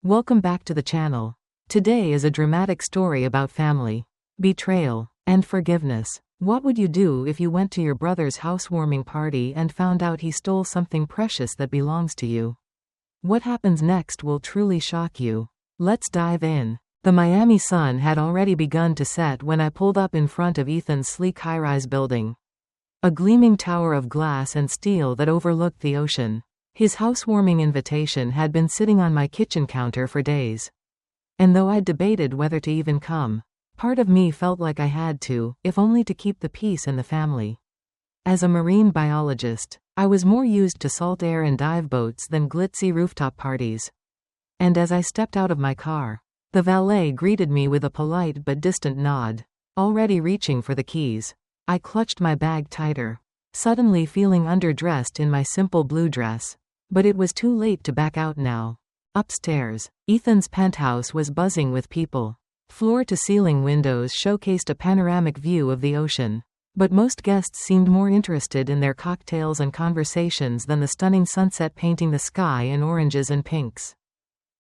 Welcome back to the channel. Today is a dramatic story about family, betrayal, and forgiveness. What would you do if you went to your brother's housewarming party and found out he stole something precious that belongs to you? What happens next will truly shock you. Let's dive in. The Miami sun had already begun to set when I pulled up in front of Ethan's sleek high-rise building. A gleaming tower of glass and steel that overlooked the ocean. His housewarming invitation had been sitting on my kitchen counter for days. And though I'd debated whether to even come, part of me felt like I had to, if only to keep the peace in the family. As a marine biologist, I was more used to salt air and dive boats than glitzy rooftop parties. And as I stepped out of my car, the valet greeted me with a polite but distant nod, already reaching for the keys. I clutched my bag tighter, suddenly feeling underdressed in my simple blue dress. But it was too late to back out now. Upstairs, Ethan's penthouse was buzzing with people. Floor-to-ceiling windows showcased a panoramic view of the ocean. But most guests seemed more interested in their cocktails and conversations than the stunning sunset painting the sky in oranges and pinks.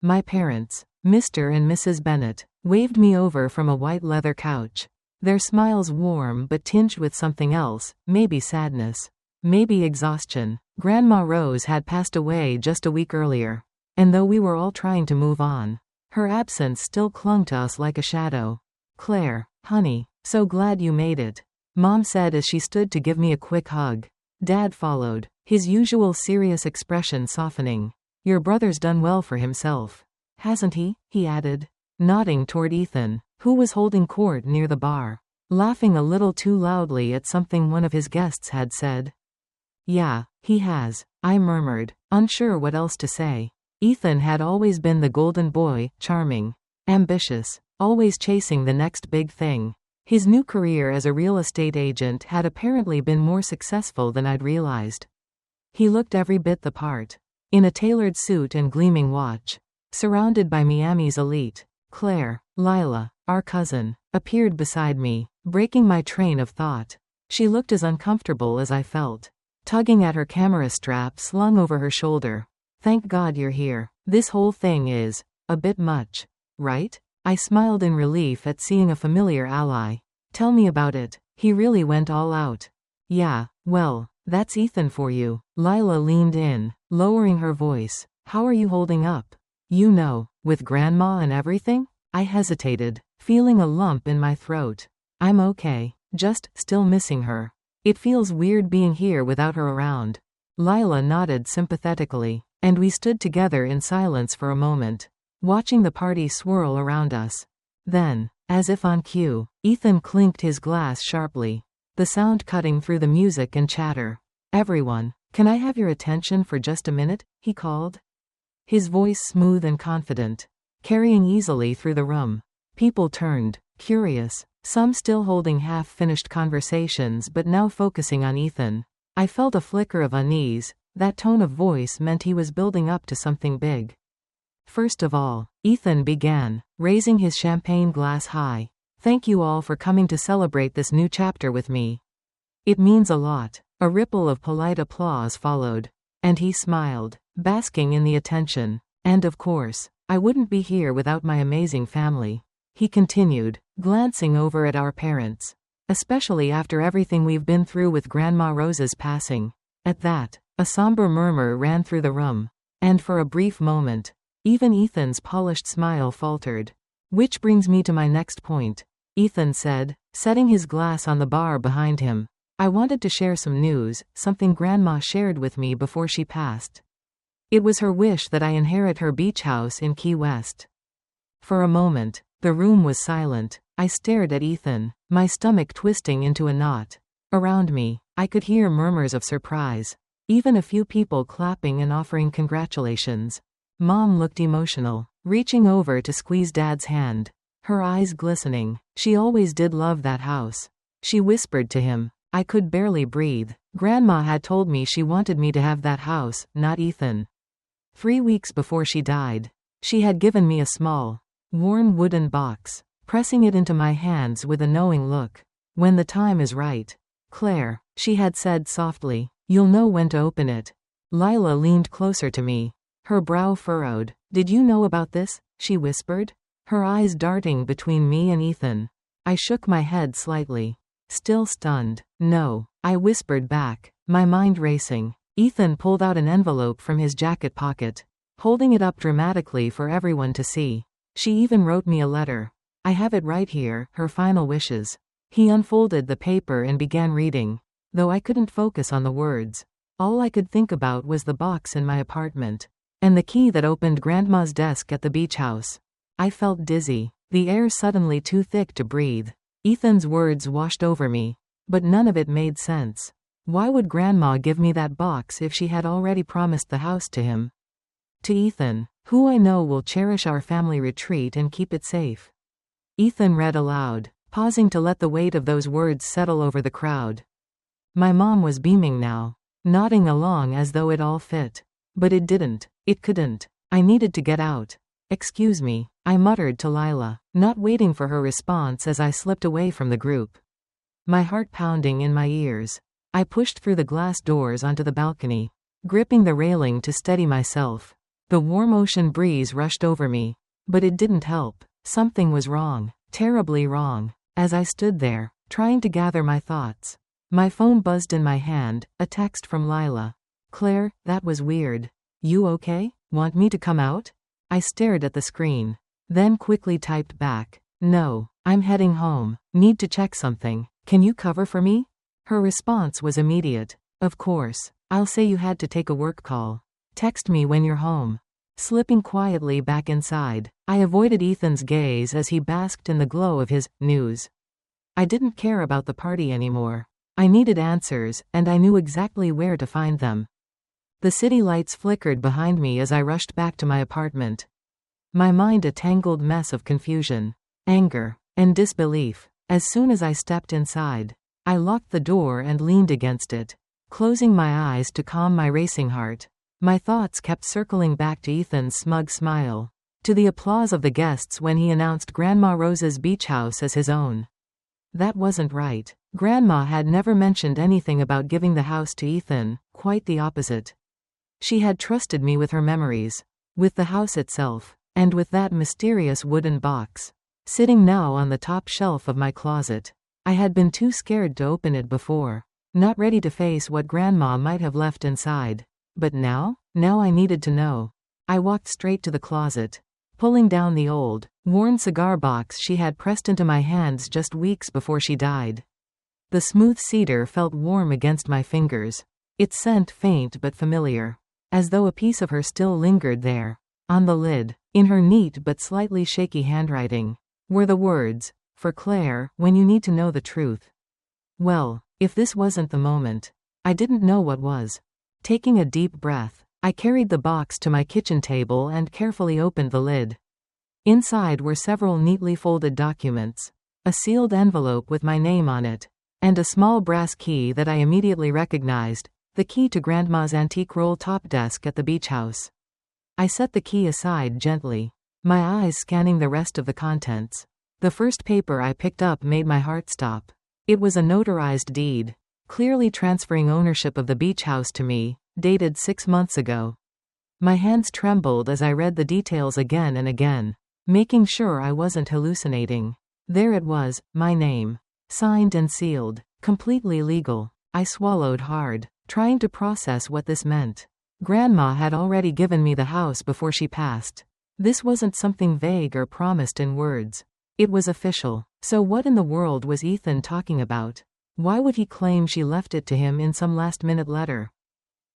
My parents, Mr. and Mrs. Bennett, waved me over from a white leather couch. Their smiles warm but tinged with something else, maybe sadness. Maybe exhaustion. Grandma Rose had passed away just a week earlier. And though we were all trying to move on, her absence still clung to us like a shadow. "Claire, honey, so glad you made it," Mom said as she stood to give me a quick hug. Dad followed, his usual serious expression softening. "Your brother's done well for himself, hasn't he?" he added, nodding toward Ethan, who was holding court near the bar, laughing a little too loudly at something one of his guests had said. "Yeah, he has," I murmured, unsure what else to say. Ethan had always been the golden boy, charming, ambitious, always chasing the next big thing. His new career as a real estate agent had apparently been more successful than I'd realized. He looked every bit the part. In a tailored suit and gleaming watch, surrounded by Miami's elite. Claire, Lila, our cousin, appeared beside me, breaking my train of thought. She looked as uncomfortable as I felt, tugging at her camera strap slung over her shoulder. "Thank God you're here. This whole thing is a bit much, right?" I smiled in relief at seeing a familiar ally. "Tell me about it." He really went all out. "Yeah, well, that's Ethan for you." Lila leaned in, lowering her voice. "How are you holding up? You know, with Grandma and everything?" I hesitated, feeling a lump in my throat. "I'm okay, just still missing her. It feels weird being here without her around." Lila nodded sympathetically, and we stood together in silence for a moment, watching the party swirl around us. Then, as if on cue, Ethan clinked his glass sharply, the sound cutting through the music and chatter. "Everyone, can I have your attention for just a minute?" he called. His voice smooth and confident, carrying easily through the room. People turned, curious, some still holding half-finished conversations but now focusing on Ethan. I felt a flicker of unease. That tone of voice meant he was building up to something big. First of all, Ethan began, raising his champagne glass high. "Thank you all for coming to celebrate this new chapter with me. It means a lot." A ripple of polite applause followed, and he smiled, basking in the attention. "And of course, I wouldn't be here without my amazing family," he continued, glancing over at our parents. "Especially after everything we've been through with Grandma Rose's passing." At that, a somber murmur ran through the room, and for a brief moment, even Ethan's polished smile faltered. "Which brings me to my next point," Ethan said, setting his glass on the bar behind him. "I wanted to share some news, something Grandma shared with me before she passed. It was her wish that I inherit her beach house in Key West." For a moment, the room was silent. I stared at Ethan, my stomach twisting into a knot. Around me, I could hear murmurs of surprise, even a few people clapping and offering congratulations. Mom looked emotional, reaching over to squeeze Dad's hand, her eyes glistening. "She always did love that house," she whispered to him. I could barely breathe. Grandma had told me she wanted me to have that house, not Ethan. 3 weeks before she died, she had given me a small, worn wooden box, pressing it into my hands with a knowing look. "When the time is right, Claire," she had said softly, "you'll know when to open it." Lila leaned closer to me, her brow furrowed. Did you know about this? She whispered, her eyes darting between me and Ethan. I shook my head slightly. Still stunned. No, I whispered back, my mind racing. Ethan pulled out an envelope from his jacket pocket, holding it up dramatically for everyone to see. She even wrote me a letter. I have it right here, her final wishes. He unfolded the paper and began reading, though I couldn't focus on the words. All I could think about was the box in my apartment, and the key that opened Grandma's desk at the beach house. I felt dizzy, the air suddenly too thick to breathe. Ethan's words washed over me, but none of it made sense. Why would Grandma give me that box if she had already promised the house to him? To Ethan, who I know will cherish our family retreat and keep it safe. Ethan read aloud, pausing to let the weight of those words settle over the crowd. My mom was beaming now, nodding along as though it all fit. But it didn't. It couldn't. I needed to get out. Excuse me, I muttered to Lila, not waiting for her response as I slipped away from the group. My heart pounding in my ears. I pushed through the glass doors onto the balcony, gripping the railing to steady myself. The warm ocean breeze rushed over me, but it didn't help. Something was wrong, terribly wrong. As I stood there, trying to gather my thoughts, my phone buzzed in my hand, a text from Lila. Claire, that was weird. You okay? Want me to come out? I stared at the screen, then quickly typed back. No, I'm heading home. Need to check something. Can you cover for me? Her response was immediate. Of course. I'll say you had to take a work call. Text me when you're home. Slipping quietly back inside, I avoided Ethan's gaze as he basked in the glow of his news. I didn't care about the party anymore. I needed answers, and I knew exactly where to find them. The city lights flickered behind me as I rushed back to my apartment. My mind a tangled mess of confusion, anger, and disbelief. As soon as I stepped inside, I locked the door and leaned against it, closing my eyes to calm my racing heart. My thoughts kept circling back to Ethan's smug smile, to the applause of the guests when he announced Grandma Rose's beach house as his own. That wasn't right. Grandma had never mentioned anything about giving the house to Ethan, quite the opposite. She had trusted me with her memories, with the house itself, and with that mysterious wooden box, sitting now on the top shelf of my closet. I had been too scared to open it before, not ready to face what Grandma might have left inside. But now I needed to know. I walked straight to the closet, pulling down the old, worn cigar box she had pressed into my hands just weeks before she died. The smooth cedar felt warm against my fingers, its scent faint but familiar, as though a piece of her still lingered there. On the lid, in her neat but slightly shaky handwriting, were the words, "For Claire, when you need to know the truth." Well, if this wasn't the moment, I didn't know what was. Taking a deep breath, I carried the box to my kitchen table and carefully opened the lid. Inside were several neatly folded documents, a sealed envelope with my name on it, and a small brass key that I immediately recognized, the key to Grandma's antique roll-top desk at the beach house. I set the key aside gently, my eyes scanning the rest of the contents. The first paper I picked up made my heart stop. It was a notarized deed, clearly transferring ownership of the beach house to me, dated 6 months ago. My hands trembled as I read the details again and again, making sure I wasn't hallucinating. There it was, my name, signed and sealed, completely legal. I swallowed hard, trying to process what this meant. Grandma had already given me the house before she passed. This wasn't something vague or promised in words. It was official. So what in the world was Ethan talking about? Why would he claim she left it to him in some last-minute letter?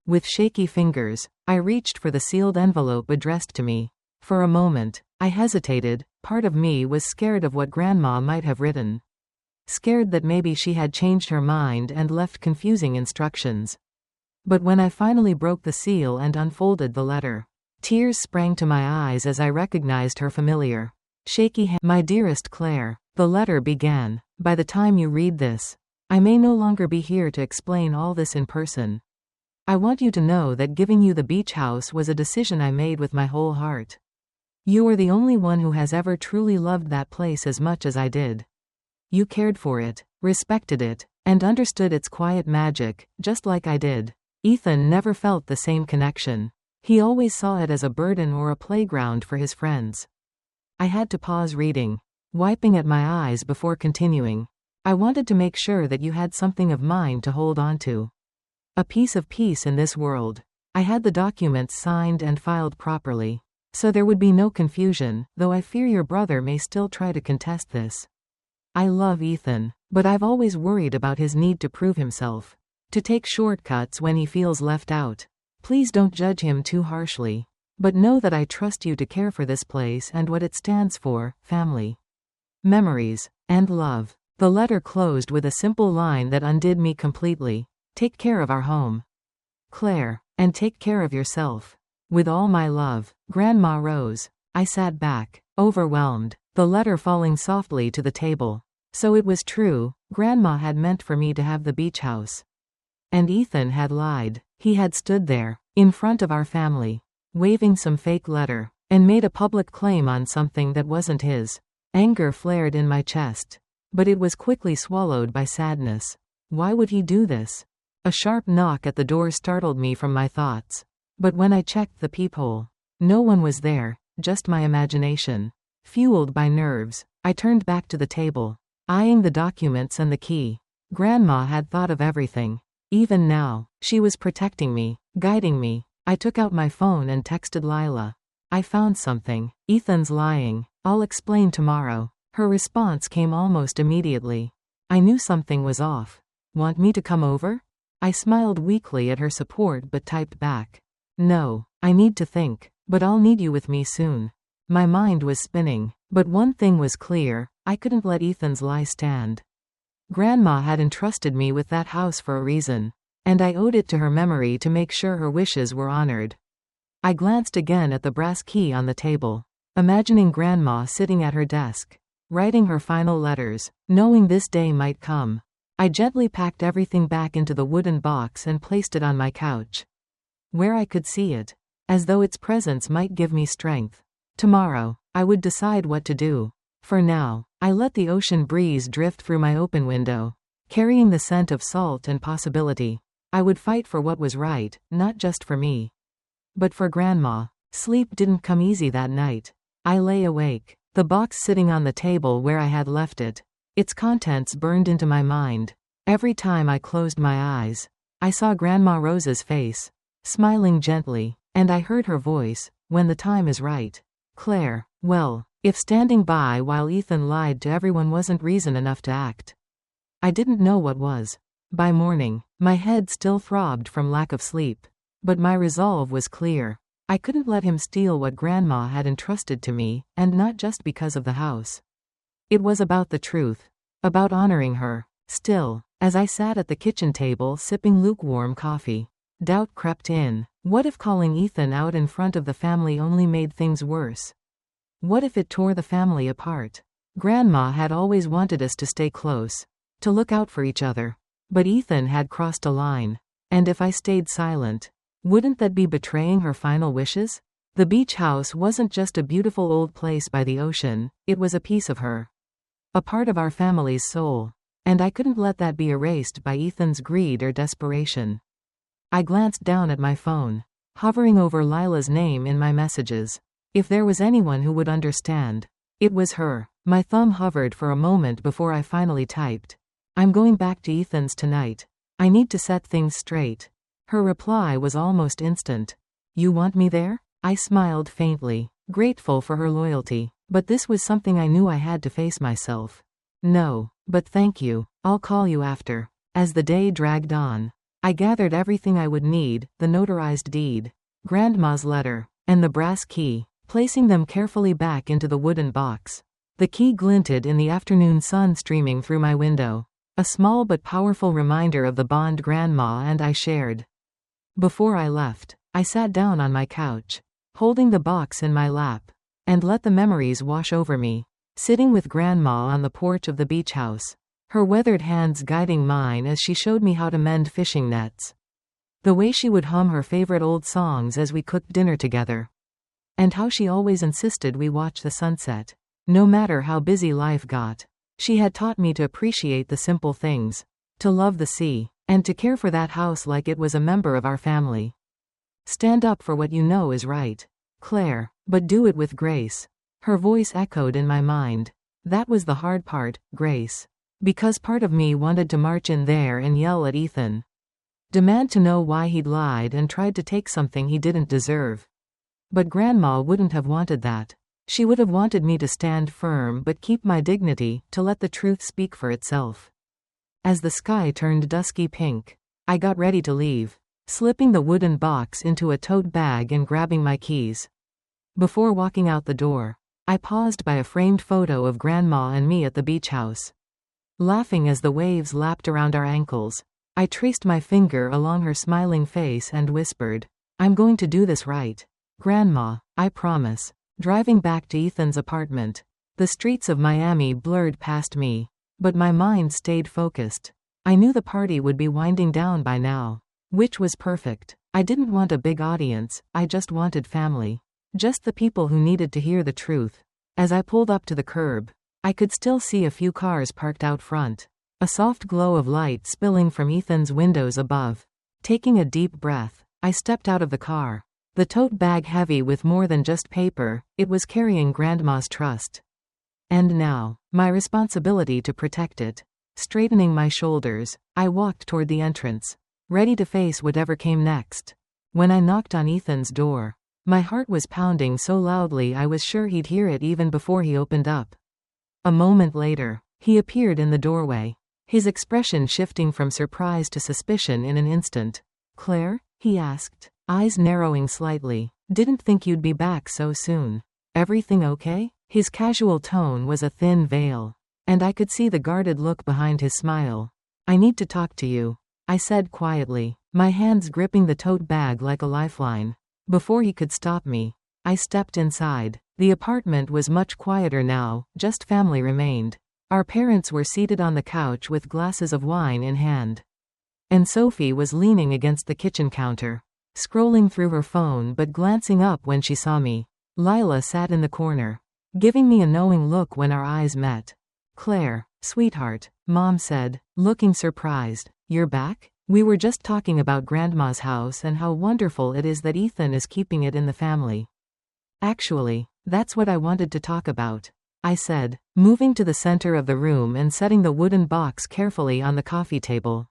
With shaky fingers, I reached for the sealed envelope addressed to me. For a moment, I hesitated. Part of me was scared of what Grandma might have written. Scared that maybe she had changed her mind and left confusing instructions. But when I finally broke the seal and unfolded the letter, tears sprang to my eyes as I recognized her familiar, shaky hand. My dearest Claire, the letter began. By the time you read this, I may no longer be here to explain all this in person. I want you to know that giving you the beach house was a decision I made with my whole heart. You are the only one who has ever truly loved that place as much as I did. You cared for it, respected it, and understood its quiet magic, just like I did. Ethan never felt the same connection. He always saw it as a burden or a playground for his friends. I had to pause reading, wiping at my eyes before continuing. I wanted to make sure that you had something of mine to hold on to. A piece of peace in this world. I had the documents signed and filed properly, so there would be no confusion, though I fear your brother may still try to contest this. I love Ethan, but I've always worried about his need to prove himself, to take shortcuts when he feels left out. Please don't judge him too harshly, but know that I trust you to care for this place and what it stands for: family, memories, and love. The letter closed with a simple line that undid me completely. Take care of our home, Claire, and take care of yourself. With all my love, Grandma Rose. I sat back, overwhelmed, the letter falling softly to the table. So it was true, Grandma had meant for me to have the beach house. And Ethan had lied. He had stood there, in front of our family, waving some fake letter, and made a public claim on something that wasn't his. Anger flared in my chest, but it was quickly swallowed by sadness. Why would he do this? A sharp knock at the door startled me from my thoughts. But when I checked the peephole, no one was there, just my imagination. Fueled by nerves, I turned back to the table, eyeing the documents and the key. Grandma had thought of everything. Even now, she was protecting me, guiding me. I took out my phone and texted Lila. I found something. Ethan's lying. I'll explain tomorrow. Her response came almost immediately. I knew something was off. Want me to come over? I smiled weakly at her support but typed back. No, I need to think, but I'll need you with me soon. My mind was spinning, but one thing was clear: I couldn't let Ethan's lie stand. Grandma had entrusted me with that house for a reason, and I owed it to her memory to make sure her wishes were honored. I glanced again at the brass key on the table, imagining Grandma sitting at her desk, writing her final letters, knowing this day might come. I gently packed everything back into the wooden box and placed it on my couch, where I could see it, as though its presence might give me strength. Tomorrow, I would decide what to do. For now, I let the ocean breeze drift through my open window, carrying the scent of salt and possibility. I would fight for what was right, not just for me, but for Grandma. Sleep didn't come easy that night. I lay awake, the box sitting on the table where I had left it. Its contents burned into my mind. Every time I closed my eyes, I saw Grandma Rose's face, smiling gently, and I heard her voice: when the time is right, Claire. Well, if standing by while Ethan lied to everyone wasn't reason enough to act, I didn't know what was. By morning, my head still throbbed from lack of sleep, but my resolve was clear. I couldn't let him steal what Grandma had entrusted to me, and not just because of the house. It was about the truth, about honoring her. Still, as I sat at the kitchen table sipping lukewarm coffee, doubt crept in. What if calling Ethan out in front of the family only made things worse? What if it tore the family apart? Grandma had always wanted us to stay close, to look out for each other. But Ethan had crossed a line. And if I stayed silent, wouldn't that be betraying her final wishes? The beach house wasn't just a beautiful old place by the ocean, it was a piece of her. A part of our family's soul. And I couldn't let that be erased by Ethan's greed or desperation. I glanced down at my phone, hovering over Lila's name in my messages. If there was anyone who would understand, it was her. My thumb hovered for a moment before I finally typed. I'm going back to Ethan's tonight. I need to set things straight. Her reply was almost instant. You want me there? I smiled faintly, grateful for her loyalty, but this was something I knew I had to face myself. No, but thank you. I'll call you after. As the day dragged on, I gathered everything I would need: the notarized deed, Grandma's letter, and the brass key, placing them carefully back into the wooden box. The key glinted in the afternoon sun streaming through my window, a small but powerful reminder of the bond Grandma and I shared. Before I left, I sat down on my couch, holding the box in my lap, and let the memories wash over me. Sitting with Grandma on the porch of the beach house, her weathered hands guiding mine as she showed me how to mend fishing nets. The way she would hum her favorite old songs as we cooked dinner together. And how she always insisted we watch the sunset, no matter how busy life got. She had taught me to appreciate the simple things, to love the sea, and to care for that house like it was a member of our family. Stand up for what you know is right. Claire, but do it with grace. Her voice echoed in my mind. That was the hard part, Grace. Because part of me wanted to march in there and yell at Ethan. Demand to know why he'd lied and tried to take something he didn't deserve. But Grandma wouldn't have wanted that. She would have wanted me to stand firm but keep my dignity, to let the truth speak for itself. As the sky turned dusky pink, I got ready to leave, slipping the wooden box into a tote bag and grabbing my keys. Before walking out the door, I paused by a framed photo of Grandma and me at the beach house. Laughing as the waves lapped around our ankles, I traced my finger along her smiling face and whispered, "I'm going to do this right. Grandma, I promise." Driving back to Ethan's apartment, the streets of Miami blurred past me, but my mind stayed focused. I knew the party would be winding down by now, which was perfect. I didn't want a big audience, I just wanted family. Just the people who needed to hear the truth. As I pulled up to the curb, I could still see a few cars parked out front. A soft glow of light spilling from Ethan's windows above. Taking a deep breath, I stepped out of the car. The tote bag heavy with more than just paper, it was carrying Grandma's trust. And now, my responsibility to protect it. Straightening my shoulders, I walked toward the entrance, ready to face whatever came next. When I knocked on Ethan's door, my heart was pounding so loudly I was sure he'd hear it even before he opened up. A moment later, he appeared in the doorway, his expression shifting from surprise to suspicion in an instant. "Claire?" he asked, eyes narrowing slightly. "Didn't think you'd be back so soon. Everything okay?" His casual tone was a thin veil, and I could see the guarded look behind his smile. "I need to talk to you," I said quietly, my hands gripping the tote bag like a lifeline. Before he could stop me, I stepped inside. The apartment was much quieter now, just family remained. Our parents were seated on the couch with glasses of wine in hand. And Sophie was leaning against the kitchen counter, scrolling through her phone but glancing up when she saw me. Lila sat in the corner, giving me a knowing look when our eyes met. "Claire, sweetheart," Mom said, looking surprised. "You're back? We were just talking about Grandma's house and how wonderful it is that Ethan is keeping it in the family." "Actually, that's what I wanted to talk about," I said, moving to the center of the room and setting the wooden box carefully on the coffee table.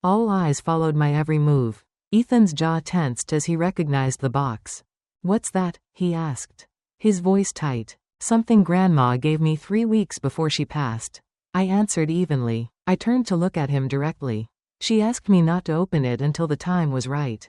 All eyes followed my every move. Ethan's jaw tensed as he recognized the box. "What's that?" he asked, his voice tight. "Something Grandma gave me 3 weeks before she passed." I answered evenly. I turned to look at him directly. "She asked me not to open it until the time was right.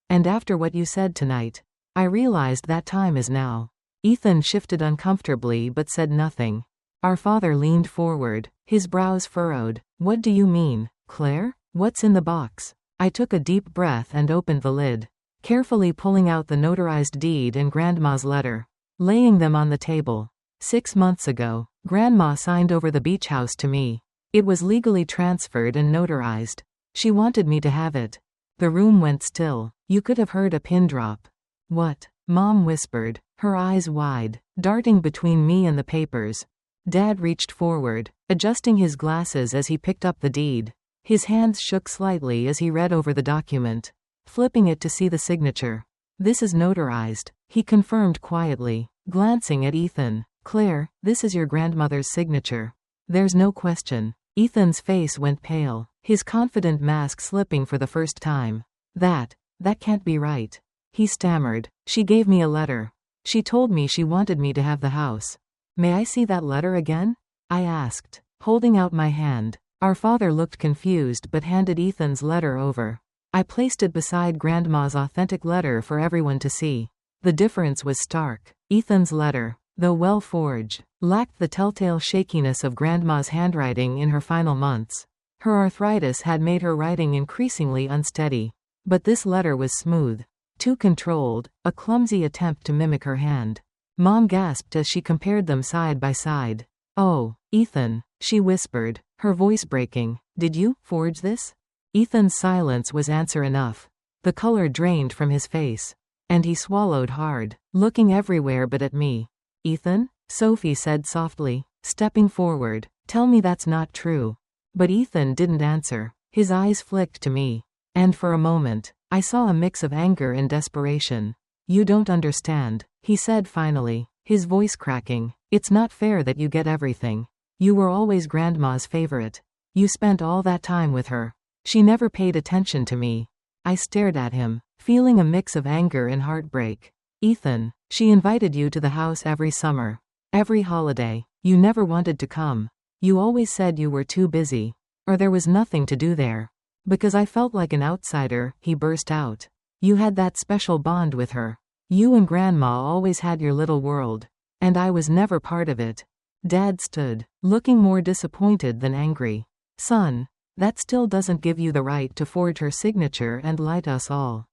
And after what you said tonight, I realized that time is now." Ethan shifted uncomfortably but said nothing. Our father leaned forward, his brows furrowed. "What do you mean, Claire? What's in the box?" I took a deep breath and opened the lid, carefully pulling out the notarized deed and Grandma's letter, laying them on the table. 6 months ago, Grandma signed over the beach house to me. It was legally transferred and notarized. She wanted me to have it. The room went still. You could have heard a pin drop. "What?" Mom whispered, her eyes wide, darting between me and the papers. Dad reached forward, adjusting his glasses as he picked up the deed. His hands shook slightly as he read over the document, flipping it to see the signature. "This is notarized," he confirmed quietly, glancing at Ethan. "Claire, this is your grandmother's signature. There's no question." Ethan's face went pale, his confident mask slipping for the first time. That can't be right," he stammered. "She gave me a letter. She told me she wanted me to have the house." "May I see that letter again?" I asked, holding out my hand. Our father looked confused but handed Ethan's letter over. I placed it beside Grandma's authentic letter for everyone to see. The difference was stark. Ethan's letter, though well forged, lacked the telltale shakiness of Grandma's handwriting in her final months. Her arthritis had made her writing increasingly unsteady. But this letter was smooth, too controlled, a clumsy attempt to mimic her hand. Mom gasped as she compared them side by side. "Oh, Ethan," she whispered, her voice breaking. "Did you forge this?" Ethan's silence was answer enough. The color drained from his face, and he swallowed hard, looking everywhere but at me. "Ethan?" Sophie said softly, stepping forward. "Tell me that's not true." But Ethan didn't answer. His eyes flicked to me, and for a moment, I saw a mix of anger and desperation. You don't understand, he said finally, his voice cracking. It's not fair that you get everything. You were always Grandma's favorite. You spent all that time with her. She never paid attention to me. I stared at him, feeling a mix of anger and heartbreak. Ethan, she invited you to the house every summer. Every holiday. You never wanted to come. You always said you were too busy. Or there was nothing to do there. Because I felt like an outsider, he burst out. You had that special bond with her. You and Grandma always had your little world. And I was never part of it. Dad stood, looking more disappointed than angry. Son, that still doesn't give you the right to forge her signature and lie to us all.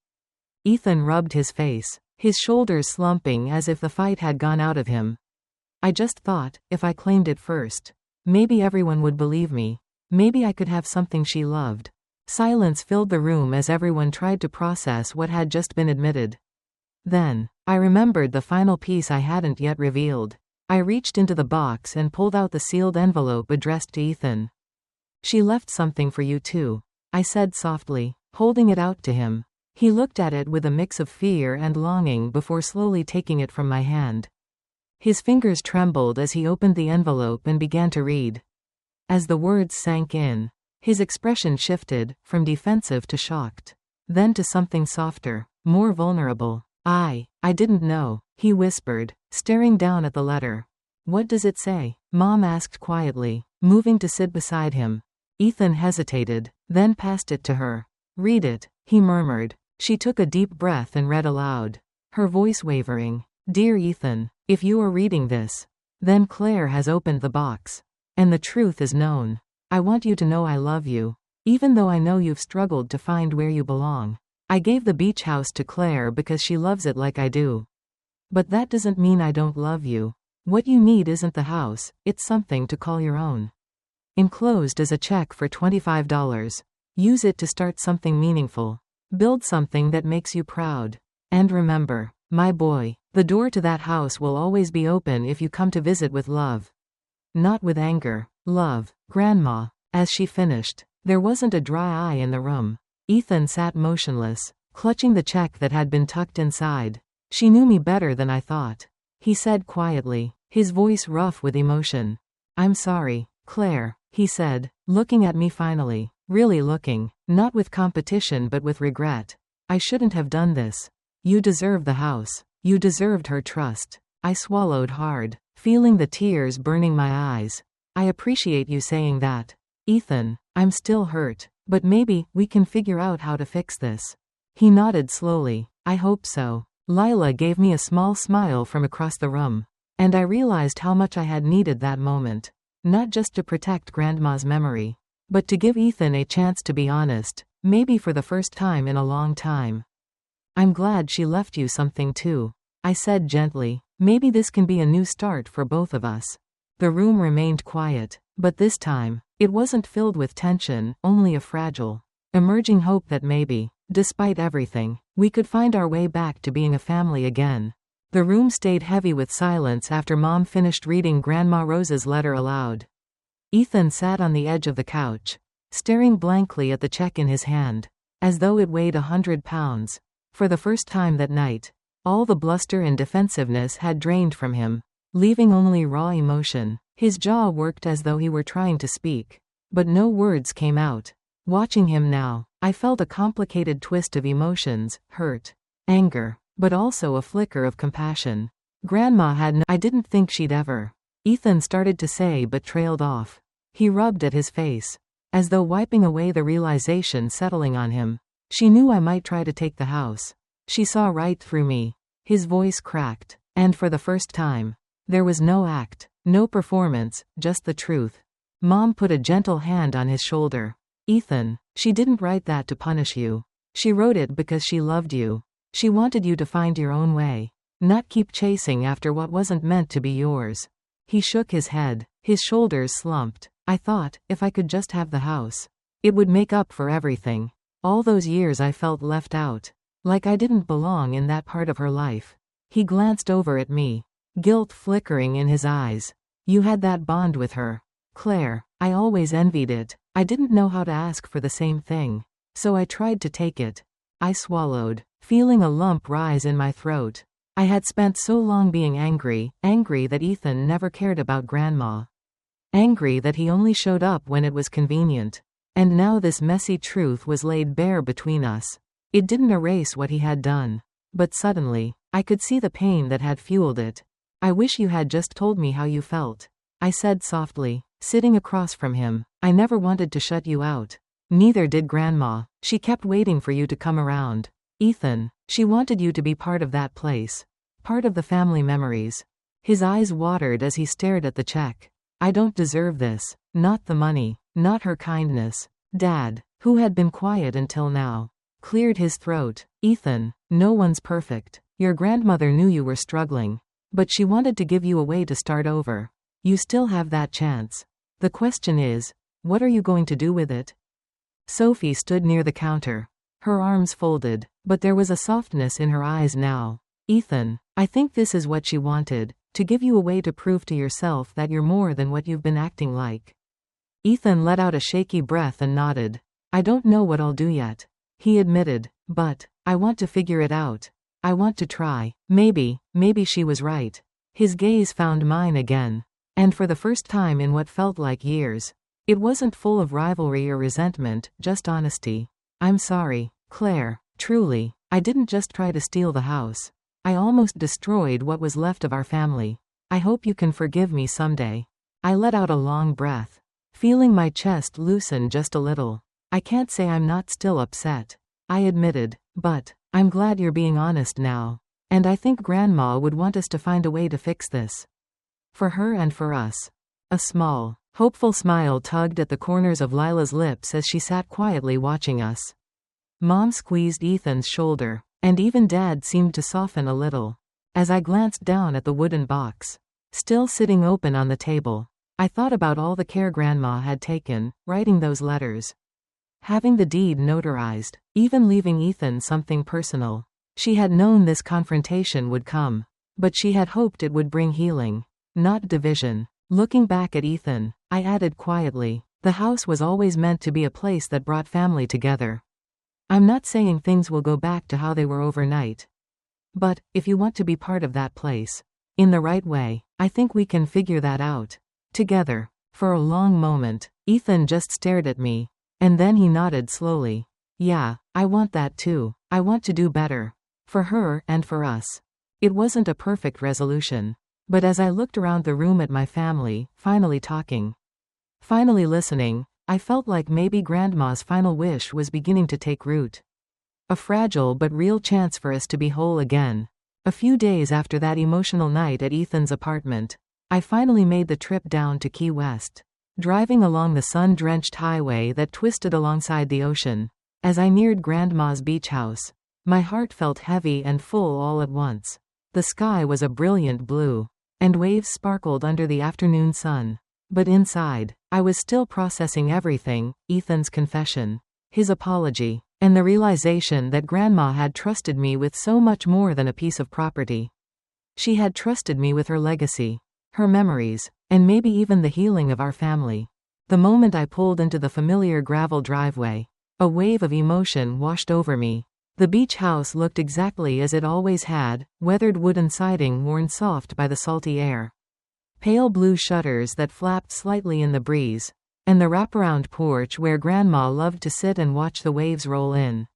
Ethan rubbed his face, his shoulders slumping as if the fight had gone out of him. I just thought, if I claimed it first, maybe everyone would believe me. Maybe I could have something she loved. Silence filled the room as everyone tried to process what had just been admitted. Then, I remembered the final piece I hadn't yet revealed. I reached into the box and pulled out the sealed envelope addressed to Ethan. She left something for you too, I said softly, holding it out to him. He looked at it with a mix of fear and longing before slowly taking it from my hand. His fingers trembled as he opened the envelope and began to read. As the words sank in, his expression shifted, from defensive to shocked. Then to something softer, more vulnerable. I didn't know, he whispered, staring down at the letter. What does it say? Mom asked quietly, moving to sit beside him. Ethan hesitated, then passed it to her. Read it, he murmured. She took a deep breath and read aloud, her voice wavering. Dear Ethan, if you are reading this, then Claire has opened the box. And the truth is known. I want you to know I love you, even though I know you've struggled to find where you belong. I gave the beach house to Claire because she loves it like I do. But that doesn't mean I don't love you. What you need isn't the house, it's something to call your own. Enclosed is a check for $25. Use it to start something meaningful. Build something that makes you proud. And remember, my boy, the door to that house will always be open if you come to visit with love. Not with anger. Love, Grandma. As she finished, there wasn't a dry eye in the room. Ethan sat motionless, clutching the check that had been tucked inside. She knew me better than I thought. He said quietly, his voice rough with emotion. I'm sorry, Claire, he said, looking at me finally, really looking, not with competition but with regret. I shouldn't have done this. You deserve the house. You deserved her trust. I swallowed hard, feeling the tears burning my eyes. I appreciate you saying that. Ethan, I'm still hurt, but maybe we can figure out how to fix this. He nodded slowly. I hope so. Lila gave me a small smile from across the room. And I realized how much I had needed that moment. Not just to protect Grandma's memory, but to give Ethan a chance to be honest, maybe for the first time in a long time. I'm glad she left you something too, I said gently. Maybe this can be a new start for both of us. The room remained quiet, but this time, it wasn't filled with tension, only a fragile, emerging hope that maybe, despite everything, we could find our way back to being a family again. The room stayed heavy with silence after Mom finished reading Grandma Rose's letter aloud. Ethan sat on the edge of the couch, staring blankly at the check in his hand, as though it weighed 100 pounds. For the first time that night, all the bluster and defensiveness had drained from him, leaving only raw emotion. His jaw worked as though he were trying to speak, but no words came out. Watching him now, I felt a complicated twist of emotions, hurt, anger, but also a flicker of compassion. Grandma had I didn't think she'd ever. Ethan started to say but trailed off. He rubbed at his face, as though wiping away the realization settling on him. She knew I might try to take the house. She saw right through me. His voice cracked, and for the first time, there was no act, no performance, just the truth. Mom put a gentle hand on his shoulder. Ethan, she didn't write that to punish you. She wrote it because she loved you. She wanted you to find your own way, not keep chasing after what wasn't meant to be yours. He shook his head, his shoulders slumped. I thought, if I could just have the house, it would make up for everything. All those years I felt left out, like I didn't belong in that part of her life. He glanced over at me, guilt flickering in his eyes. You had that bond with her, Claire. I always envied it. I didn't know how to ask for the same thing, so I tried to take it. I swallowed, feeling a lump rise in my throat. I had spent so long being angry that Ethan never cared about Grandma. Angry that he only showed up when it was convenient. And now this messy truth was laid bare between us. It didn't erase what he had done. But suddenly, I could see the pain that had fueled it. I wish you had just told me how you felt, I said softly, sitting across from him. I never wanted to shut you out. Neither did Grandma. She kept waiting for you to come around. Ethan, she wanted you to be part of that place. Part of the family memories. His eyes watered as he stared at the check. I don't deserve this. Not the money. Not her kindness. Dad, who had been quiet until now, cleared his throat. Ethan, no one's perfect. Your grandmother knew you were struggling. But she wanted to give you a way to start over. You still have that chance. The question is, what are you going to do with it? Sophie stood near the counter. Her arms folded, but there was a softness in her eyes now. Ethan, I think this is what she wanted, to give you a way to prove to yourself that you're more than what you've been acting like. Ethan let out a shaky breath and nodded. I don't know what I'll do yet, he admitted, but I want to figure it out. I want to try. Maybe she was right. His gaze found mine again. And for the first time in what felt like years, it wasn't full of rivalry or resentment, just honesty. I'm sorry, Claire. Truly, I didn't just try to steal the house. I almost destroyed what was left of our family. I hope you can forgive me someday. I let out a long breath, feeling my chest loosen just a little. I can't say I'm not still upset, I admitted, but I'm glad you're being honest now. And I think Grandma would want us to find a way to fix this. For her and for us. A small, hopeful smile tugged at the corners of Lila's lips as she sat quietly watching us. Mom squeezed Ethan's shoulder, and even Dad seemed to soften a little. As I glanced down at the wooden box, still sitting open on the table, I thought about all the care Grandma had taken, writing those letters. Having the deed notarized, even leaving Ethan something personal. She had known this confrontation would come, but she had hoped it would bring healing, not division. Looking back at Ethan, I added quietly, the house was always meant to be a place that brought family together. I'm not saying things will go back to how they were overnight. But, if you want to be part of that place, in the right way, I think we can figure that out. Together. For a long moment, Ethan just stared at me. And then he nodded slowly. Yeah, I want that too. I want to do better. For her and for us. It wasn't a perfect resolution. But as I looked around the room at my family, finally talking, finally listening, I felt like maybe Grandma's final wish was beginning to take root. A fragile but real chance for us to be whole again. A few days after that emotional night at Ethan's apartment, I finally made the trip down to Key West. Driving along the sun-drenched highway that twisted alongside the ocean. As I neared Grandma's beach house, my heart felt heavy and full all at once. The sky was a brilliant blue, and waves sparkled under the afternoon sun. But inside, I was still processing everything, Ethan's confession, his apology, and the realization that Grandma had trusted me with so much more than a piece of property. She had trusted me with her legacy, her memories, and maybe even the healing of our family. The moment I pulled into the familiar gravel driveway, a wave of emotion washed over me. The beach house looked exactly as it always had, weathered wooden siding worn soft by the salty air. Pale blue shutters that flapped slightly in the breeze, and the wraparound porch where Grandma loved to sit and watch the waves roll in.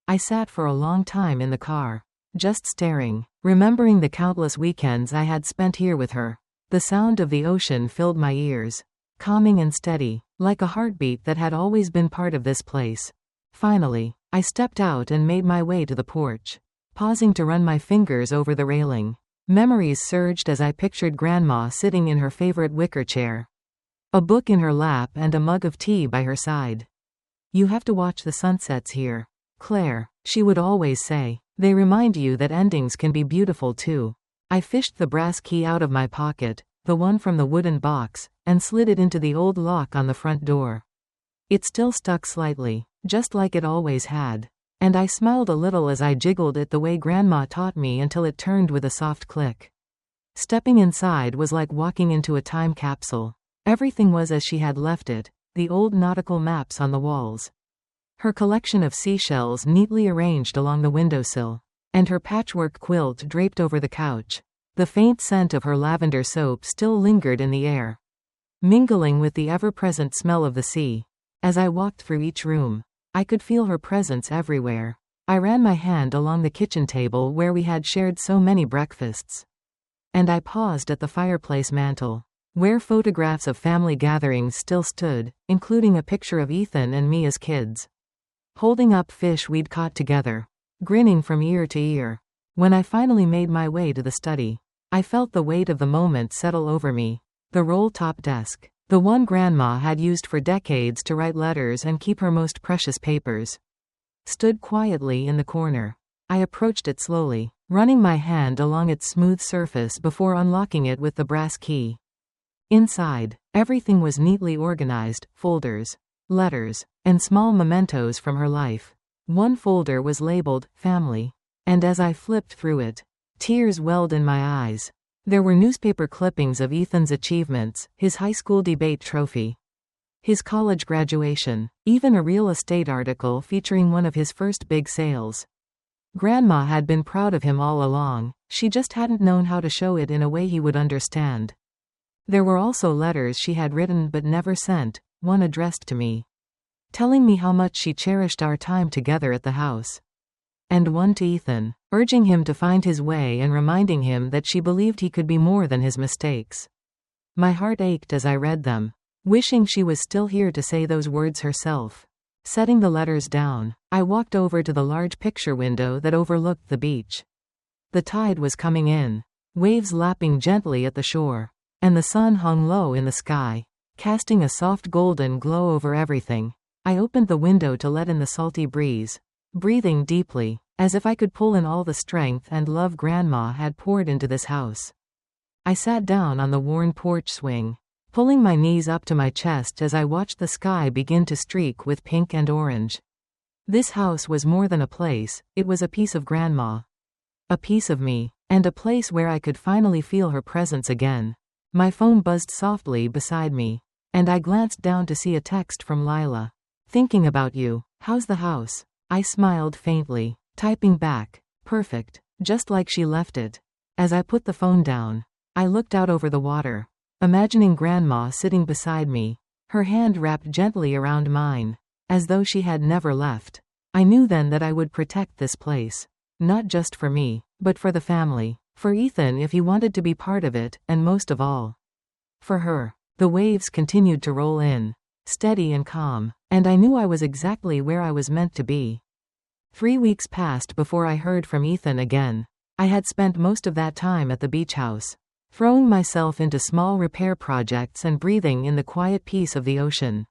I sat for a long time in the car, just staring, remembering the countless weekends I had spent here with her. The sound of the ocean filled my ears, calming and steady, like a heartbeat that had always been part of this place. Finally, I stepped out and made my way to the porch, pausing to run my fingers over the railing. Memories surged as I pictured Grandma sitting in her favorite wicker chair, a book in her lap and a mug of tea by her side. You have to watch the sunsets here, Claire, she would always say. They remind you that endings can be beautiful too. I fished the brass key out of my pocket, the one from the wooden box, and slid it into the old lock on the front door. It still stuck slightly, just like it always had. And I smiled a little as I jiggled it the way Grandma taught me until it turned with a soft click. Stepping inside was like walking into a time capsule. Everything was as she had left it, the old nautical maps on the walls, Her collection of seashells neatly arranged along the windowsill, and her patchwork quilt draped over the couch. The faint scent of her lavender soap still lingered in the air, mingling with the ever-present smell of the sea. As I walked through each room, I could feel her presence everywhere. I ran my hand along the kitchen table where we had shared so many breakfasts. And I paused at the fireplace mantel, where photographs of family gatherings still stood, including a picture of Ethan and me as kids, holding up fish we'd caught together, grinning from ear to ear. When I finally made my way to the study, I felt the weight of the moment settle over me. The roll-top desk, the one Grandma had used for decades to write letters and keep her most precious papers, stood quietly in the corner. I approached it slowly, running my hand along its smooth surface before unlocking it with the brass key. Inside, everything was neatly organized: folders, letters, and small mementos from her life. One folder was labeled "Family," and as I flipped through it, tears welled in my eyes. There were newspaper clippings of Ethan's achievements, his high school debate trophy, his college graduation, even a real estate article featuring one of his first big sales. Grandma had been proud of him all along, she just hadn't known how to show it in a way he would understand. There were also letters she had written but never sent, one addressed to me, telling me how much she cherished our time together at the house, and one to Ethan, urging him to find his way and reminding him that she believed he could be more than his mistakes. My heart ached as I read them, wishing she was still here to say those words herself. Setting the letters down, I walked over to the large picture window that overlooked the beach. The tide was coming in, waves lapping gently at the shore, and the sun hung low in the sky, casting a soft golden glow over everything. I opened the window to let in the salty breeze, breathing deeply, as if I could pull in all the strength and love Grandma had poured into this house. I sat down on the worn porch swing, pulling my knees up to my chest as I watched the sky begin to streak with pink and orange. This house was more than a place, it was a piece of Grandma. A piece of me, and a place where I could finally feel her presence again. My phone buzzed softly beside me, and I glanced down to see a text from Lila. "Thinking about you. How's the house?" I smiled faintly, typing back, "Perfect, just like she left it." As I put the phone down, I looked out over the water, imagining Grandma sitting beside me, her hand wrapped gently around mine, as though she had never left. I knew then that I would protect this place, not just for me, but for the family, for Ethan if he wanted to be part of it, and most of all, for her. The waves continued to roll in, steady and calm, and I knew I was exactly where I was meant to be. 3 weeks passed before I heard from Ethan again. I had spent most of that time at the beach house, throwing myself into small repair projects and breathing in the quiet peace of the ocean.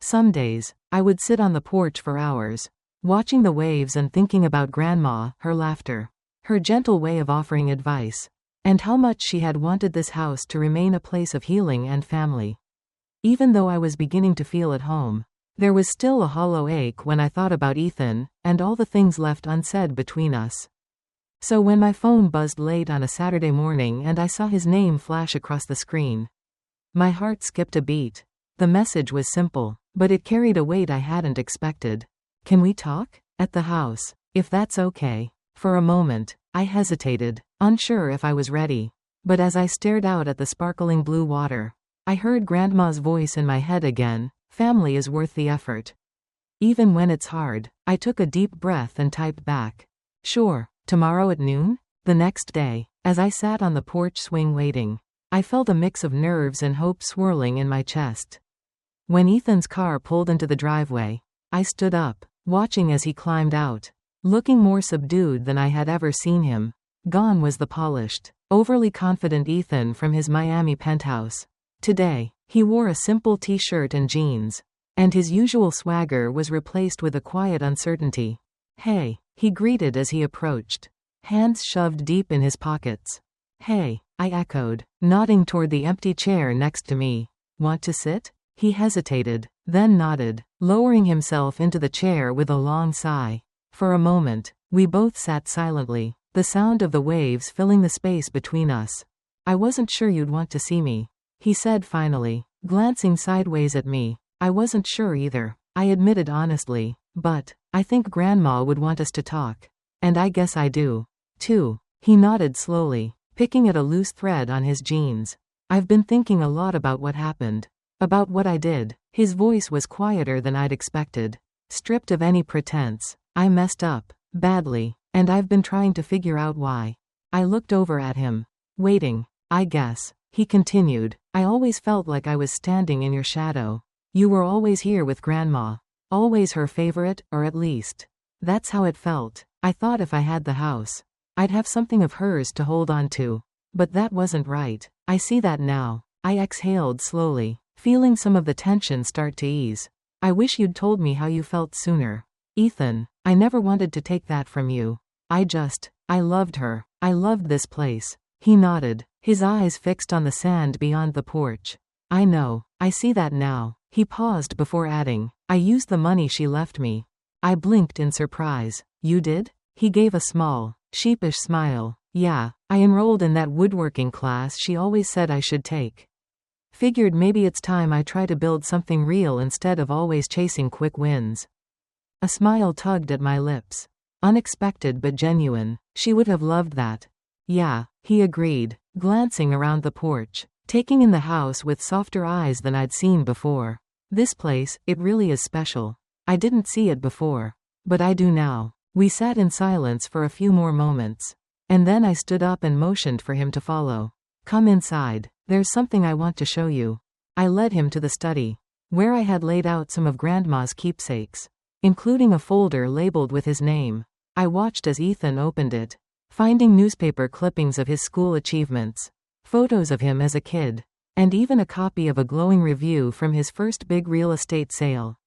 Some days, I would sit on the porch for hours, watching the waves and thinking about Grandma, her laughter, her gentle way of offering advice, and how much she had wanted this house to remain a place of healing and family. Even though I was beginning to feel at home, there was still a hollow ache when I thought about Ethan, and all the things left unsaid between us. So when my phone buzzed late on a Saturday morning and I saw his name flash across the screen, my heart skipped a beat. The message was simple, but it carried a weight I hadn't expected. "Can we talk? At the house, if that's okay." For a moment, I hesitated, unsure if I was ready. But as I stared out at the sparkling blue water, I heard Grandma's voice in my head again: "Family is worth the effort. Even when it's hard." I took a deep breath and typed back, "Sure, tomorrow at noon?" The next day, as I sat on the porch swing waiting, I felt a mix of nerves and hope swirling in my chest. When Ethan's car pulled into the driveway, I stood up, watching as he climbed out, looking more subdued than I had ever seen him. Gone was the polished, overly confident Ethan from his Miami penthouse. Today, he wore a simple t-shirt and jeans, and his usual swagger was replaced with a quiet uncertainty. "Hey," he greeted as he approached, hands shoved deep in his pockets. "Hey," I echoed, nodding toward the empty chair next to me. "Want to sit?" He hesitated, then nodded, lowering himself into the chair with a long sigh. For a moment, we both sat silently, the sound of the waves filling the space between us. "I wasn't sure you'd want to see me," he said finally, glancing sideways at me. "I wasn't sure either," I admitted honestly. But I think Grandma would want us to talk. And I guess I do. Too. He nodded slowly, picking at a loose thread on his jeans. I've been thinking a lot about what happened. About what I did. His voice was quieter than I'd expected. Stripped of any pretense. I messed up. Badly. And I've been trying to figure out why. I looked over at him. Waiting. I guess. He continued. I always felt like I was standing in your shadow. You were always here with Grandma. Always her favorite, or at least. That's how it felt. I thought if I had the house, I'd have something of hers to hold on to. But that wasn't right. I see that now. I exhaled slowly, feeling some of the tension start to ease. I wish you'd told me how you felt sooner. Ethan, I never wanted to take that from you. I loved her. I loved this place. He nodded, his eyes fixed on the sand beyond the porch. I know. I see that now. He paused before adding, I used the money she left me. I blinked in surprise. You did? He gave a small, sheepish smile. Yeah, I enrolled in that woodworking class she always said I should take. Figured maybe it's time I try to build something real instead of always chasing quick wins. A smile tugged at my lips. Unexpected but genuine. She would have loved that. Yeah, he agreed, glancing around the porch, taking in the house with softer eyes than I'd seen before. This place, it really is special. I didn't see it before. But I do now. We sat in silence for a few more moments. And then I stood up and motioned for him to follow. Come inside. There's something I want to show you. I led him to the study, where I had laid out some of Grandma's keepsakes, including a folder labeled with his name. I watched as Ethan opened it, finding newspaper clippings of his school achievements, photos of him as a kid, and even a copy of a glowing review from his first big real estate sale.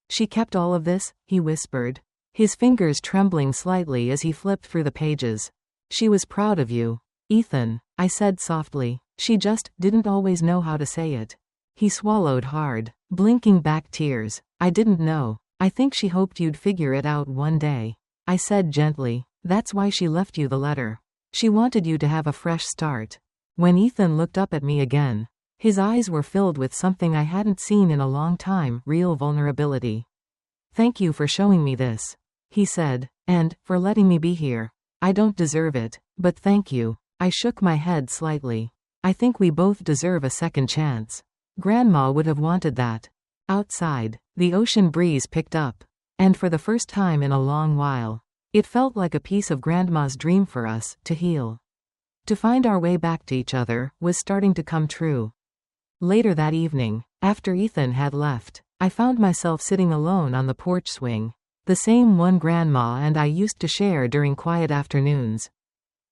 She kept all of this, he whispered, his fingers trembling slightly as he flipped through the pages. She was proud of you, Ethan, I said softly. She just didn't always know how to say it. He swallowed hard, blinking back tears. I didn't know. I think she hoped you'd figure it out one day. I said gently. That's why she left you the letter. She wanted you to have a fresh start. When Ethan looked up at me again, his eyes were filled with something I hadn't seen in a long time, real vulnerability. Thank you for showing me this, he said, and for letting me be here. I don't deserve it, but thank you. I shook my head slightly. I think we both deserve a second chance. Grandma would have wanted that. Outside, the ocean breeze picked up, and for the first time in a long while, it felt like a piece of Grandma's dream for us to heal. To find our way back to each other was starting to come true. Later that evening, after Ethan had left, I found myself sitting alone on the porch swing, the same one Grandma and I used to share during quiet afternoons.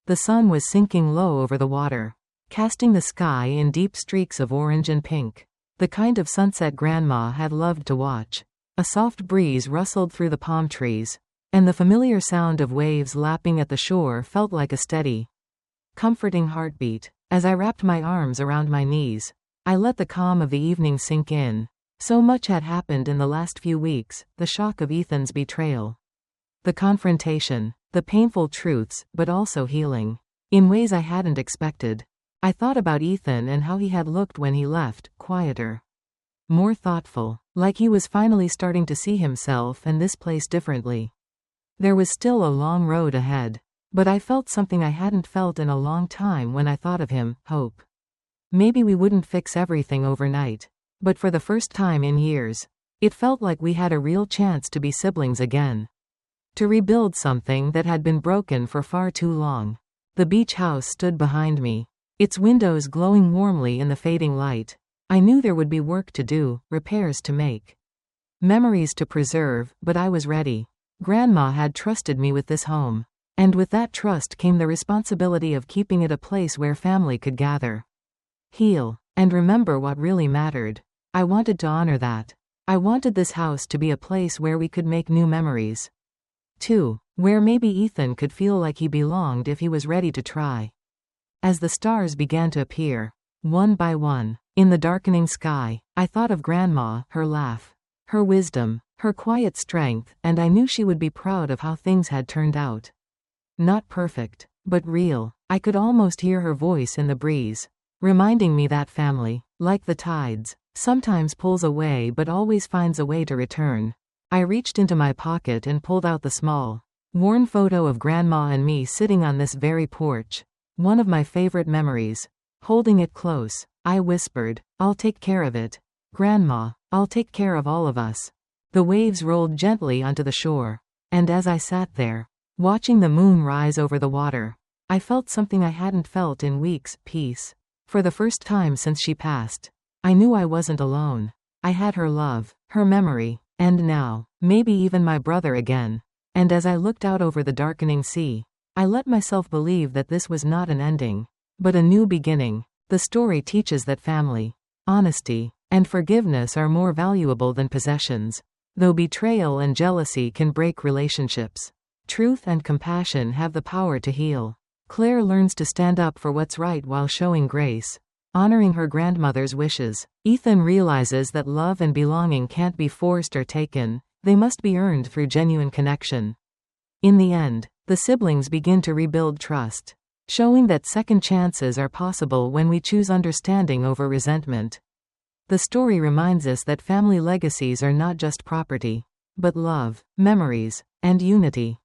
The sun was sinking low over the water, casting the sky in deep streaks of orange and pink, the kind of sunset Grandma had loved to watch. A soft breeze rustled through the palm trees, and the familiar sound of waves lapping at the shore felt like a steady, comforting heartbeat. As I wrapped my arms around my knees, I let the calm of the evening sink in. So much had happened in the last few weeks, the shock of Ethan's betrayal, the confrontation, the painful truths, but also healing, in ways I hadn't expected. I thought about Ethan and how he had looked when he left, quieter, more thoughtful, like he was finally starting to see himself and this place differently. There was still a long road ahead, but I felt something I hadn't felt in a long time when I thought of him, hope. Maybe we wouldn't fix everything overnight, but for the first time in years, it felt like we had a real chance to be siblings again. To rebuild something that had been broken for far too long. The beach house stood behind me, its windows glowing warmly in the fading light. I knew there would be work to do, repairs to make, memories to preserve, but I was ready. Grandma had trusted me with this home, and with that trust came the responsibility of keeping it a place where family could gather, heal, and remember what really mattered. I wanted to honor that. I wanted this house to be a place where we could make new memories. Too, where maybe Ethan could feel like he belonged if he was ready to try. As the stars began to appear, one by one, in the darkening sky, I thought of Grandma, her laugh, her wisdom, her quiet strength, and I knew she would be proud of how things had turned out. Not perfect, but real. I could almost hear her voice in the breeze, reminding me that family, like the tides, sometimes pulls away but always finds a way to return. I reached into my pocket and pulled out the small, worn photo of Grandma and me sitting on this very porch. One of my favorite memories. Holding it close, I whispered, "I'll take care of it. Grandma, I'll take care of all of us." The waves rolled gently onto the shore. And as I sat there, watching the moon rise over the water, I felt something I hadn't felt in weeks, peace. For the first time since she passed, I knew I wasn't alone. I had her love, her memory, and now, maybe even my brother again. And as I looked out over the darkening sea, I let myself believe that this was not an ending, but a new beginning. The story teaches that family, honesty, and forgiveness are more valuable than possessions. Though betrayal and jealousy can break relationships, truth and compassion have the power to heal. Claire learns to stand up for what's right while showing grace, honoring her grandmother's wishes. Ethan realizes that love and belonging can't be forced or taken, they must be earned through genuine connection. In the end, the siblings begin to rebuild trust, showing that second chances are possible when we choose understanding over resentment. The story reminds us that family legacies are not just property, but love, memories, and unity.